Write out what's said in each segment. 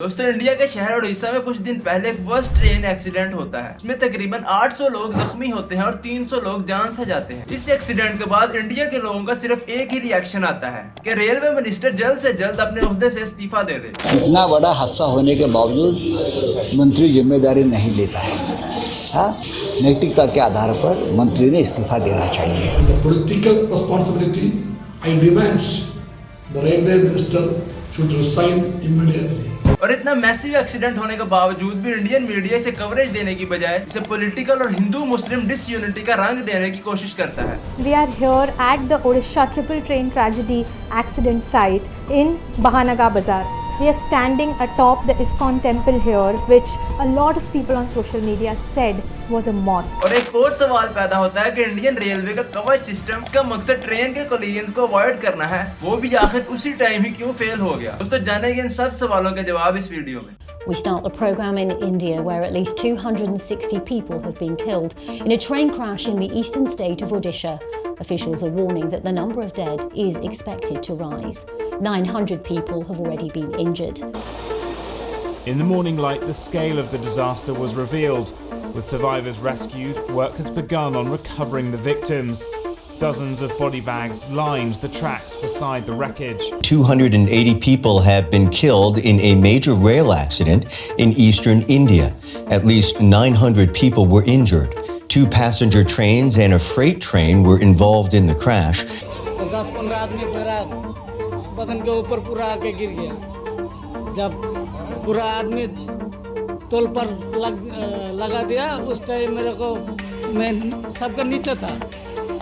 दोस्तों इंडिया के शहर उड़ीसा में कुछ दिन पहले एक बस ट्रेन एक्सीडेंट होता है। इसमें तकरीबन 800 लोग जख्मी होते हैं और 300 लोग जान से जाते हैं। इस एक्सीडेंट के बाद इंडिया के लोगों का सिर्फ एक ही रिएक्शन आता है कि रेलवे मिनिस्टर जल्द से जल्द अपने ओहदे से इस्तीफा दे दे। इतना बड़ा हादसा होने के बावजूद मंत्री जिम्मेदारी नहीं लेता है। हाँ, नैतिकता के आधार पर मंत्री ने इस्तीफा देना चाहिए। Political responsibility, I demand the railway minister should resign immediately. और इतना मैसिव एक्सीडेंट होने के बावजूद भी इंडियन मीडिया इसे कवरेज देने की बजाय इसे पॉलिटिकल और हिंदू मुस्लिम डिसयूनिटी का रंग देने की कोशिश करता है। We are here at the Odisha triple train tragedy accident site in Bahanaga Bazaar. We are standing atop the ISKCON temple here, which a lot of people on social media said was a mosque. और एक और सवाल पैदा होता है कि Indian railway का कवच सिस्टम का मकसद ट्रेन के कोलिजन्स को अवॉइड करना है, वो भी आखिर उसी टाइम ही क्यों फेल हो गया। दोस्तों जानेंगे इन सब सवालों के जवाब इस वीडियो में। We start the programme in India, where at least 260 people have been killed in a train crash in the eastern state of Odisha. Officials are warning that the number of dead is expected to rise. 900 people have already been injured. In the morning light, the scale of the disaster was revealed. With survivors rescued, work has begun on recovering the victims. Dozens of body bags lined the tracks beside the wreckage. 280 people have been killed in a major rail accident in eastern India. At least 900 people were injured. 2 passenger trains and a freight train were involved in the crash. 10-15 आदमी मेरा बदन के ऊपर पूरा आके गिर गया। जब पूरा आदमी तोल पर लगा दिया, उस टाइम मेरे को मैं सबका नीचे था,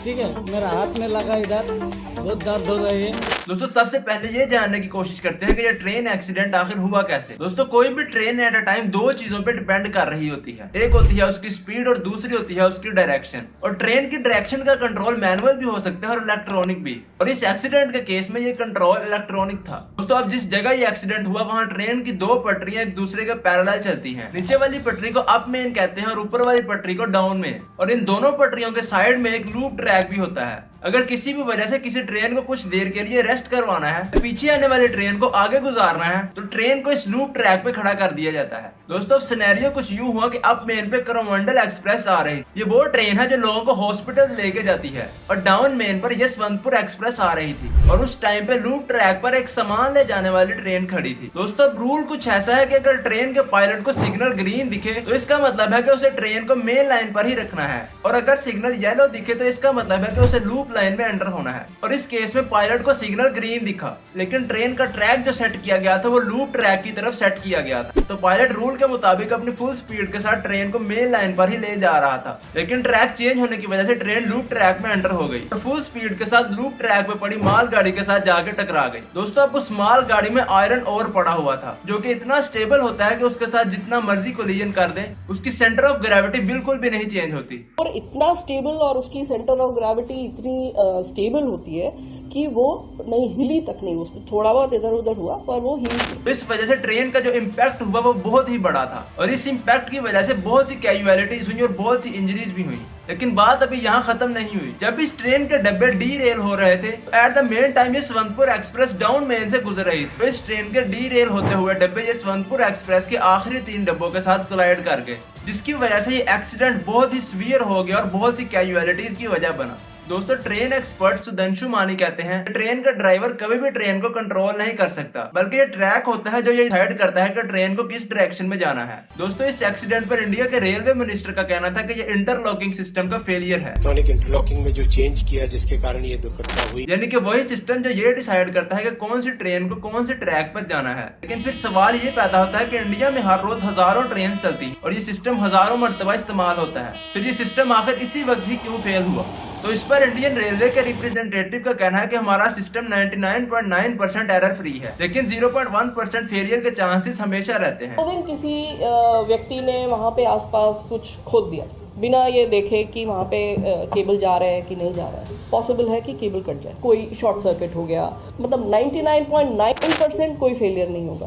ठीक है, मेरा हाथ में लगा, इधर बहुत दर्द हो रही है। दोस्तों सबसे पहले ये जानने की कोशिश करते हैं कि ये ट्रेन एक्सीडेंट आखिर हुआ कैसे। दोस्तों कोई भी ट्रेन एट अ टाइम 2 चीजों पे डिपेंड कर रही होती है। एक होती है उसकी स्पीड और दूसरी होती है उसकी डायरेक्शन। और ट्रेन की डायरेक्शन का कंट्रोल मैनुअल भी हो सकता है और इलेक्ट्रॉनिक भी। और इस एक्सीडेंट के केस में ये कंट्रोल इलेक्ट्रॉनिक था। दोस्तों अब जिस जगह ये एक्सीडेंट हुआ वहाँ ट्रेन की 2 पटरियां एक दूसरे के पैरेलल चलती है। नीचे वाली पटरी को अप मेन कहते हैं और ऊपर वाली पटरी को डाउन मेन। और इन दोनों पटरियों के साइड में एक लूप ट्रैक भी होता है। अगर किसी भी वजह से किसी ट्रेन को कुछ देर के लिए रेस्ट करवाना है, तो पीछे आने वाली ट्रेन को आगे गुजारना है, तो ट्रेन को इस लूप ट्रैक पे खड़ा कर दिया जाता है। दोस्तों अब सिनेरियो कुछ यूं हुआ कि अप मेन पे कोरोमंडल एक्सप्रेस आ रही। ये वो ट्रेन है जो लोगों को हॉस्पिटल लेके जाती है। और डाउन मेन पर यशवंतपुर एक्सप्रेस आ रही थी। और उस टाइम पे लूप ट्रैक पर एक सामान ले जाने वाली ट्रेन खड़ी थी। दोस्तों अब रूल कुछ ऐसा है कि अगर ट्रेन के पायलट को सिग्नल ग्रीन दिखे तो इसका मतलब है कि उसे ट्रेन को मेन लाइन पर ही रखना है। और अगर सिग्नल येलो दिखे तो इसका मतलब है कि उसे लूप लाइन में एंटर होना है। और इस केस में पायलट को सिग्नल ग्रीन दिखा, लेकिन ट्रेन का ट्रैक जो सेट किया गया था वो लूप ट्रैक की तरफ सेट किया गया था। तो पायलट रूल के मुताबिक अपनी फुल स्पीड के साथ ट्रेन को मेन लाइन पर ही ले जा रहा था, लेकिन ट्रैक चेंज होने की वजह से ट्रेन लूप ट्रैक में एंटर हो गई और फुल स्पीड के साथ लूप ट्रैक में पड़ी माल गाड़ी के साथ जाके टकरा गई। दोस्तों अब उस माल गाड़ी में आयरन ओर पड़ा हुआ था, जो कि इतना स्टेबल होता है कि उसके साथ जितना मर्जी कोलिजन कर दे उसकी सेंटर ऑफ ग्रेविटी बिल्कुल भी नहीं चेंज होती। और इतना स्टेबल और उसकी सेंटर ऑफ ग्रेविटी इतनी स्टेबल होती है कि वो नहीं हिली तक नहीं, उसमें थोड़ा बहुत इधर उधर हुआ पर वो हिली। तो इस वजह से ट्रेन का जो इम्पैक्ट हुआ वो बहुत ही बड़ा था और इस इम्पैक्ट की वजह से बहुत सी कैजुअलिटीज हुई और बहुत सी इंजरीज भी हुई। लेकिन बात अभी यहाँ खत्म नहीं हुई। जब इस ट्रेन के डब्बे डी रेल हो रहे थे तो at the main time Yeshwantpur express down main से गुजर रही थी। तो इस ट्रेन के डी रेल होते हुए डब्बे यशवंतपुर एक्सप्रेस के आखिरी 3 डब्बों के साथ कोलाइड कर गए, जिसकी वजह से ये एक्सीडेंट बहुत ही सीवियर हो गया और बहुत सी कैजुअलिटीज की वजह बना। दोस्तों ट्रेन एक्सपर्ट सुधांशु मानी कहते हैं ट्रेन का ड्राइवर कभी भी ट्रेन को कंट्रोल नहीं कर सकता, बल्कि ये ट्रैक होता है जो ये डिसाइड करता है कि ट्रेन को किस डायरेक्शन में जाना है। दोस्तों इस एक्सीडेंट पर इंडिया के रेलवे मिनिस्टर का कहना था कि ये इंटरलॉकिंग सिस्टम का फेलियर है। इलेक्ट्रॉनिक इंटरलॉकिंग में जो चेंज किया जिसके कारण ये दुर्घटना हुई, यानी कि वही सिस्टम जो ये डिसाइड करता है कि कौन सी ट्रेन को कौन से ट्रैक पर जाना है। लेकिन फिर सवाल ये पैदा होता है कि इंडिया में हर रोज हजारों ट्रेन चलती और ये सिस्टम हजारों मरतबा इस्तेमाल होता है, फिर ये सिस्टम आखिर इसी वक्त ही क्यों फेल हुआ। तो इस पर इंडियन रेलवे के रिप्रेजेंटेटिव का कहना है कि हमारा सिस्टम 99.9% एरर फ्री है, लेकिन 0.1% फेलियर के चांसेस हमेशा रहते हैं। दिन किसी व्यक्ति ने वहाँ पे आसपास कुछ खोद दिया बिना ये देखे कि वहाँ पे केबल जा रहा है कि नहीं जा रहा है। पॉसिबल है कि केबल कट जाए, कोई शॉर्ट सर्किट हो गया। मतलब 99.9% कोई फेलियर नहीं होगा,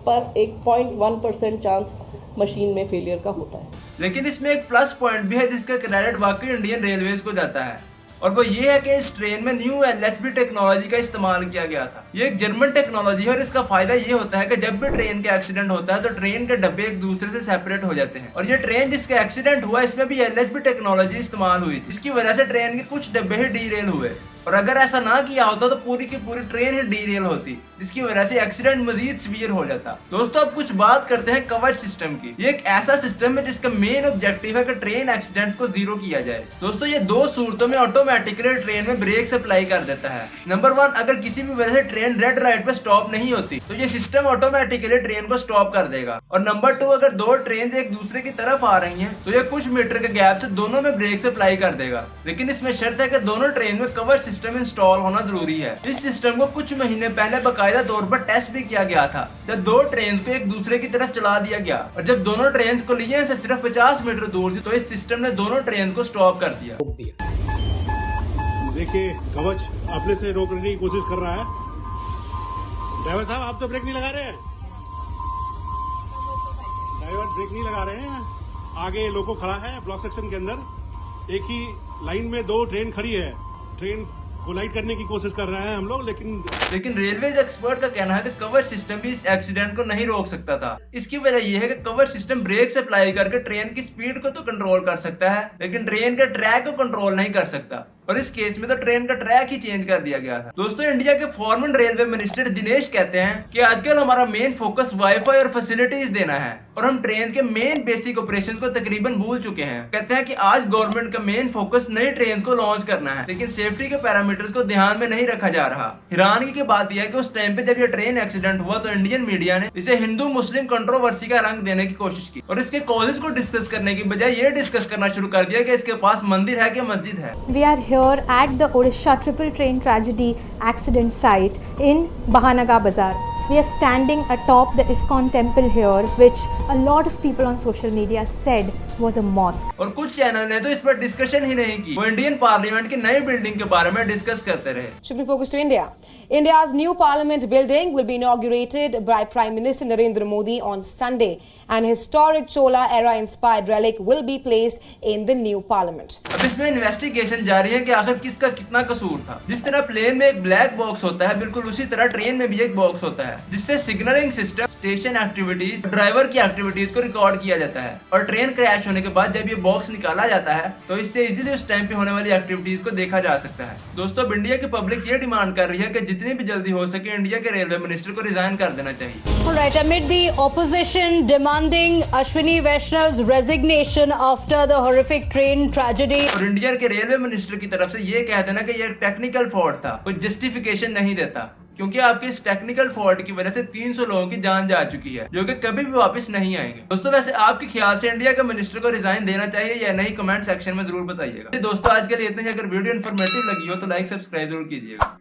पर 1.1% चांस मशीन में फेलियर का होता है। लेकिन इसमें एक प्लस पॉइंट भी है जिसका क्रेडिट वाकई इंडियन रेलवेज को जाता है। और वो ये है कि इस ट्रेन में न्यू LHB टेक्नोलॉजी का इस्तेमाल किया गया था। ये एक जर्मन टेक्नोलॉजी है और इसका फायदा ये होता है कि जब भी ट्रेन का एक्सीडेंट होता है तो ट्रेन के डब्बे एक दूसरे से सेपरेट हो जाते हैं। और ये ट्रेन जिसका एक्सीडेंट हुआ इसमें भी LHB टेक्नोलॉजी इस्तेमाल हुई थी। इसकी वजह से ट्रेन के कुछ डब्बे ही डीरेल हुए और अगर ऐसा ना किया होता तो पूरी की पूरी ट्रेन ही डीरेल होती, जिसकी वजह से एक्सीडेंट मजीद सीवियर हो जाता। दोस्तों अब कुछ बात करते हैं कवच सिस्टम की। ये एक ऐसा सिस्टम है जिसका मेन ऑब्जेक्टिव है कि ट्रेन एक्सीडेंट्स को जीरो किया जाए। दोस्तों ये दो सूरतों में ऑटोमेटिकली ट्रेन में ब्रेक अप्लाई कर देता है। नंबर 1, अगर किसी भी वजह से ट्रेन रेड लाइट पे स्टॉप नहीं होती तो ये सिस्टम ऑटोमेटिकली ट्रेन को स्टॉप कर देगा। और नंबर 2, अगर दो ट्रेन एक दूसरे की तरफ आ रही हैं तो ये कुछ मीटर के गैप से दोनों में ब्रेक अप्लाई कर देगा। लेकिन इसमें शर्त है कि दोनों ट्रेन में कवच सिस्टम इंस्टॉल होना जरूरी है। इस सिस्टम को कुछ महीने पहले बाकायदा तौर पर टेस्ट भी किया गया था जब दो ट्रेन को एक दूसरे की तरफ चला दिया गया और जब दोनों ट्रेन कोलिजन से सिर्फ 50 मीटर दूर थी तो इस सिस्टम ने दोनों ट्रेन को स्टॉप कर दिया। देखिए कवच अपने से रोकने की कोशिश कर रहा है। ड्राइवर साहब आप तो ब्रेक नहीं लगा रहे हैं। ड्राइवर ब्रेक नहीं लगा रहे हैं। आगे लोको खड़ा है ब्लॉक सेक्शन के अंदर। एक ही लाइन में दो ट्रेन खड़ी है। ट्रेन कोलाइड करने की कोशिश कर रहे हैं हम लोग, लेकिन रेलवेज एक्सपर्ट का कहना है कि कवच सिस्टम भी इस एक्सीडेंट को नहीं रोक सकता था। इसकी वजह यह है कि कवच सिस्टम ब्रेक से अप्लाई करके ट्रेन की स्पीड को तो कंट्रोल कर सकता है लेकिन ट्रेन के ट्रैक को कंट्रोल नहीं कर सकता। और इस केस में तो ट्रेन का ट्रैक ही चेंज कर दिया गया था। दोस्तों इंडिया के फॉर्मर रेलवे मिनिस्टर दिनेश कहते हैं कि आजकल हमारा मेन फोकस वाईफाई और फैसिलिटीज देना है और हम ट्रेन के मेन बेसिक ऑपरेशन को तकरीबन भूल चुके हैं। कहते हैं कि आज गवर्नमेंट का मेन फोकस नई ट्रेन को लॉन्च करना है लेकिन सेफ्टी के पैरामीटर्स को ध्यान में नहीं रखा जा रहा। हैरानगी की बात यह है कि उस टाइम पे जब ये ट्रेन एक्सीडेंट हुआ तो इंडियन मीडिया ने इसे हिंदू मुस्लिम कंट्रोवर्सी का रंग देने की कोशिश की और इसके कॉजेज को डिस्कस करने की बजाय ये डिस्कस करना शुरू कर दिया कि इसके पास मंदिर है कि मस्जिद है। We are here at the Odisha triple train tragedy accident site in Bahanaga Bazaar. We are standing atop the ISKCON temple here, which a lot of people on social media said was a mosque. और कुछ channel ने तो इस पर discussion ही नहीं की, वो Indian parliament की नई बिल्डिंग के बारे में डिस्कस करते रहे। Shifting focus to India. India's new parliament building will be inaugurated by Prime Minister Narendra Modi on Sunday. An historic Chola era inspired relic will be placed in the new parliament. अब इसमें investigation जारी है कि आखिर किसका कितना कसूर था। जिस तरह प्लेन में एक ब्लैक बॉक्स होता है बिल्कुल उसी तरह ट्रेन में भी एक बॉक्स होता है जिससे signalling system, station activities, driver की एक्टिविटीज को रिकॉर्ड किया जाता है और ट्रेन क्रैश होने के बाद जब ये बॉक्स निकाला जाता है तो इससे इजीली उस टाइम पे होने वाली एक्टिविटीज को देखा जा सकता है। दोस्तों अब इंडिया की पब्लिक ये डिमांड कर रही है कि जितनी भी जल्दी हो सके इंडिया के रेलवे मिनिस्टर को रिजाइन कर देना चाहिए। Alright, amid the opposition demanding Ashwini Vaishnav's resignation after the horrific train tragedy. और इंडिया के रेलवे मिनिस्टर की तरफ से ये कह देना कि ये टेक्निकल फॉल्ट था, कोई जस्टिफिकेशन नहीं देता क्योंकि आपके इस टेक्निकल फॉल्ट की वजह से 300 लोगों की जान जा चुकी है जो कि कभी भी वापस नहीं आएंगे। दोस्तों वैसे आपके ख्याल से इंडिया के मिनिस्टर को रिजाइन देना चाहिए या नहीं, कमेंट सेक्शन में जरूर बताइएगा। दोस्तों आज के लिए इतना ही। अगर वीडियो इन्फॉर्मेटिव लगी हो तो लाइक सब्सक्राइब जरूर कीजिएगा।